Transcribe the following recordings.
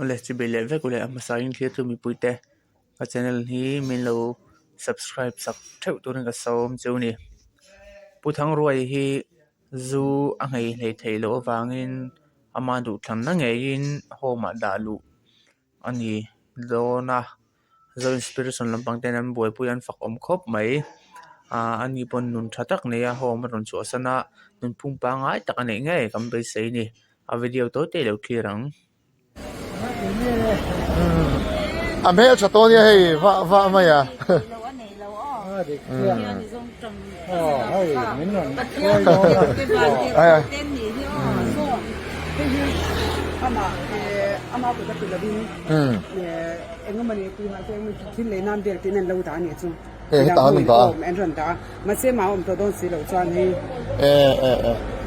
Ole chi bele ve kule amasain thia tu mi puite ka channel hi min lo subscribe sak theu tu ka som chu ni puthang ruai hi zu a ngei hlei theilo wangin ama du thlam na ngeiin homa dalu ani dona zo inspiration lampang ten an buai puyan fak om khop mai ani pon nun thatak neya hom ron chu asana nun phumpa ngai tak ane nge kam be sei ni a video to te lo khirang anh thấy cho tôi hay vợ mày à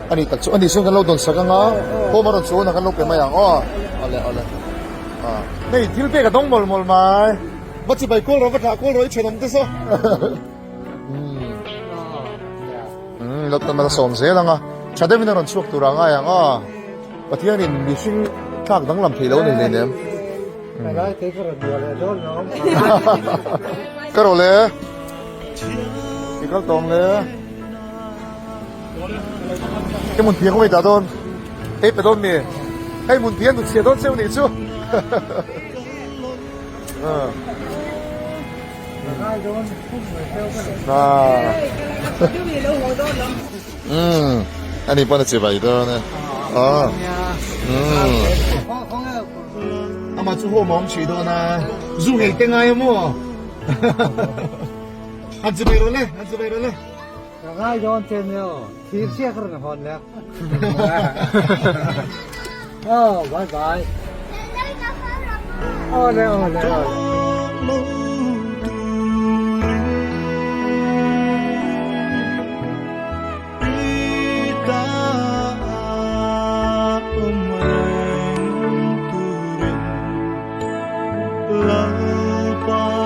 anh tập anh đi xuống cái lâu đồn sạc ngó hôm mà đồn xuống là cái lâu cái mày à ole này thiếu bê cái đông mol mà bắt chỉ bài cô rồi bắt cô rồi chuyện làm thế sao lúc đó mà sống dễ lắm à cha đây mình đang suốt tu ra ngay à bắt thì anh đi sinh khác đang làm gì đâu này nè cái rồi lẽ cái tông lẽ cái muốn tiền không phải trả đồn hết phải đồn nè hay muốn tiền được xe đồn sao này chứ anh đi bán cái gì đó nè mà chú hồ mong chỉ đó nè du lịch tiếng ai mà anh chỉ bay rồi nè Cái John trên nhau, thì xe không được hòn nữa. Bye bye. Love